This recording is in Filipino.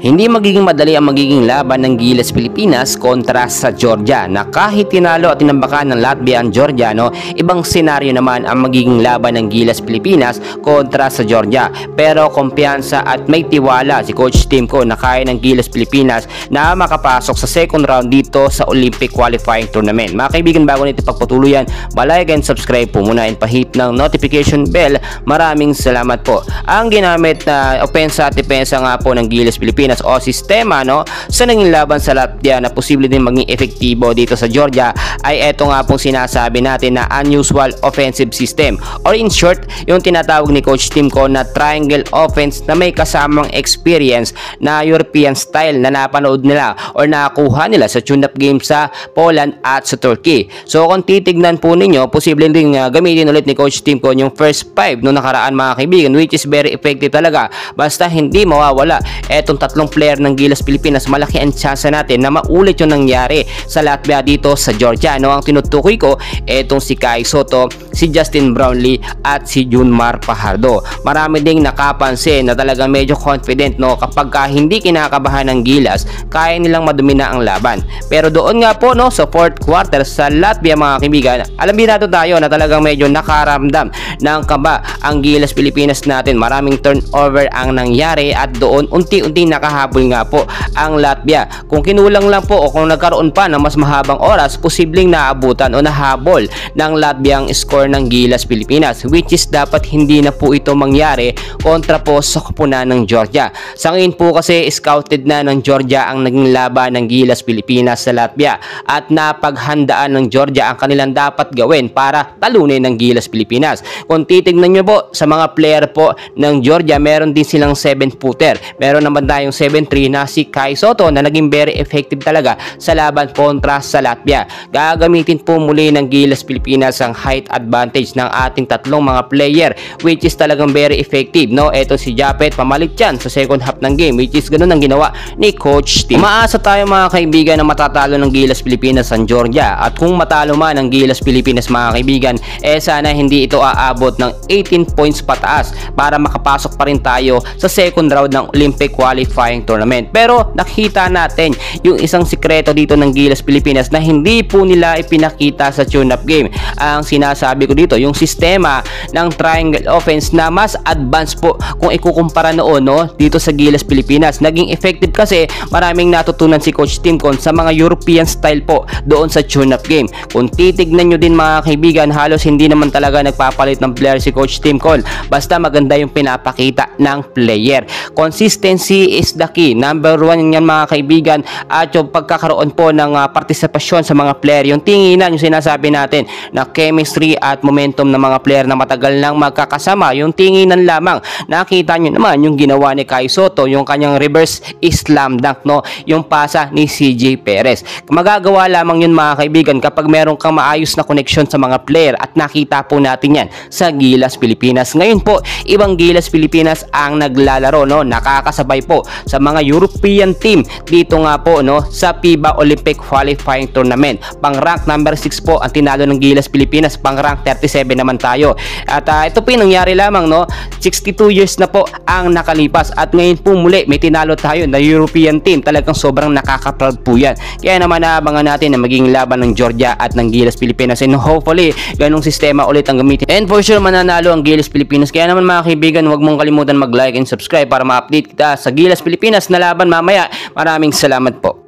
Hindi magiging madali ang magiging laban ng Gilas Pilipinas kontra sa Georgia na kahit tinalo at tinambakan ng Latvia ang Georgia, ibang senaryo naman ang magiging laban ng Gilas Pilipinas kontra sa Georgia. Pero kumpiyansa at may tiwala si Coach Timko na kaya ng Gilas Pilipinas na makapasok sa second round dito sa Olympic Qualifying Tournament. Mga kaibigan, bago nito pagpatuloy yan, like and subscribe po muna and pahit ng notification bell. Maraming salamat po. Ang ginamit na opensa at depensa nga po ng Gilas Pilipinas o sistema sa naging laban sa Latvia na posible din maging efektibo dito sa Georgia ay eto nga pong sinasabi natin na unusual offensive system, or in short, yung tinatawag ni Coach Timko na triangle offense na may kasamang experience na European style na napanood nila or nakuha nila sa tune-up game sa Poland at sa Turkey. So kung titignan po ninyo, posible din gamitin ulit ni Coach Timko yung first 5 noong nakaraan, mga kaibigan, which is very effective talaga. Basta hindi mawawala etong tatlong player ng Gilas Pilipinas, malaki ang chance natin na maulit yung nangyari sa Latvia dito sa Georgia. Ang tinutukoy ko, etong si Kai Sotto, si Justin Brownlee at si Junmar Fajardo. Marami ding nakapansin na talagang medyo confident kapag hindi kinakabahan ng Gilas, kaya nilang madumina ang laban. Pero doon nga po sa fourth quarter sa Latvia, mga kaibigan, alam din natin tayo na talagang medyo nakaramdam ng kaba ang Gilas Pilipinas natin. Maraming turnover ang nangyari at doon unti-unti nakahabol nga po ang Latvia. Kung kinulang lang po o kung nagkaroon pa ng mas mahabang oras, posibleng naabutan o nahabol ng Latvia ang score ng Gilas Pilipinas, which is dapat hindi na po ito mangyari kontra po sa koponan ng Georgia. Sa ngayon po kasi scouted na ng Georgia ang naging laban ng Gilas Pilipinas sa Latvia at napaghandaan ng Georgia ang kanilang dapat gawin para talunin ng Gilas Pilipinas. Kung titignan nyo po sa mga player po ng Georgia, meron din silang 7-footer. Meron naman tayong 7-3 na si Kai Sotto na naging very effective talaga sa laban kontra sa Latvia. Gagamitin po muli ng Gilas Pilipinas ang height advantage ng ating tatlong mga player, which is talagang very effective. Ito si Japet, pamalit yan sa second half ng game, which is ganun ang ginawa ni Coach Tim. Umaasa tayo, mga kaibigan, na matatalo ng Gilas Pilipinas ang Georgia, at kung matalo man ang Gilas Pilipinas, mga kaibigan, sana hindi ito aabot ng 18 points pataas para makapasok pa rin tayo sa second round ng Olympic Qualifying Tournament. Pero nakita natin yung isang sikreto dito ng Gilas Pilipinas na hindi po nila ipinakita sa tune-up game. Ang sinasabi ko dito, yung sistema ng triangle offense na mas advanced po kung ikukumpara noon dito sa Gilas Pilipinas. Naging effective kasi maraming natutunan si Coach Timko sa mga European style po doon sa tune-up game. Kung titignan nyo din, mga kaibigan, halos hindi naman talaga nagpapalit ng player si Coach Timko. Basta maganda yung pinapakita ng player. Consistency is the key. Number 1 yan, mga kaibigan, at yung pagkakaroon po ng partisipasyon sa mga player, yung tinginan, yung sinasabi natin na chemistry at momentum ng mga player na matagal nang magkakasama, yung tinginan lamang. Nakita nyo naman yung ginawa ni Kai Sotto, yung kanyang reverse slam dunk, yung pasa ni CJ Perez. Magagawa lamang yun, mga kaibigan, kapag meron kang maayos na connection sa mga player, at nakita po natin yan sa Gilas Pilipinas. Ngayon po, ibang Gilas Pilipinas ang naglalaro, nakakasabay po sa mga European team dito nga po sa FIBA Olympic Qualifying Tournament. Pang rank number 6 po ang tinalo ng Gilas Pilipinas, pang rank 37 naman tayo. At ito po nangyari lamang 62 years na po ang nakalipas, at ngayon po muli may tinalo tayo na European team. Talagang sobrang nakaka-proud po yan. Kaya naman naabangan natin na maging laban ng Georgia at ng Gilas Pilipinas, and hopefully ganung sistema ulit ang gamitin, and for sure mananalo ang Gilas Pilipinas. Kaya naman, mga kaibigan, huwag mong kalimutan mag-like and subscribe para ma-update kita sa Gilas Pilipinas na laban mamaya. Maraming salamat po.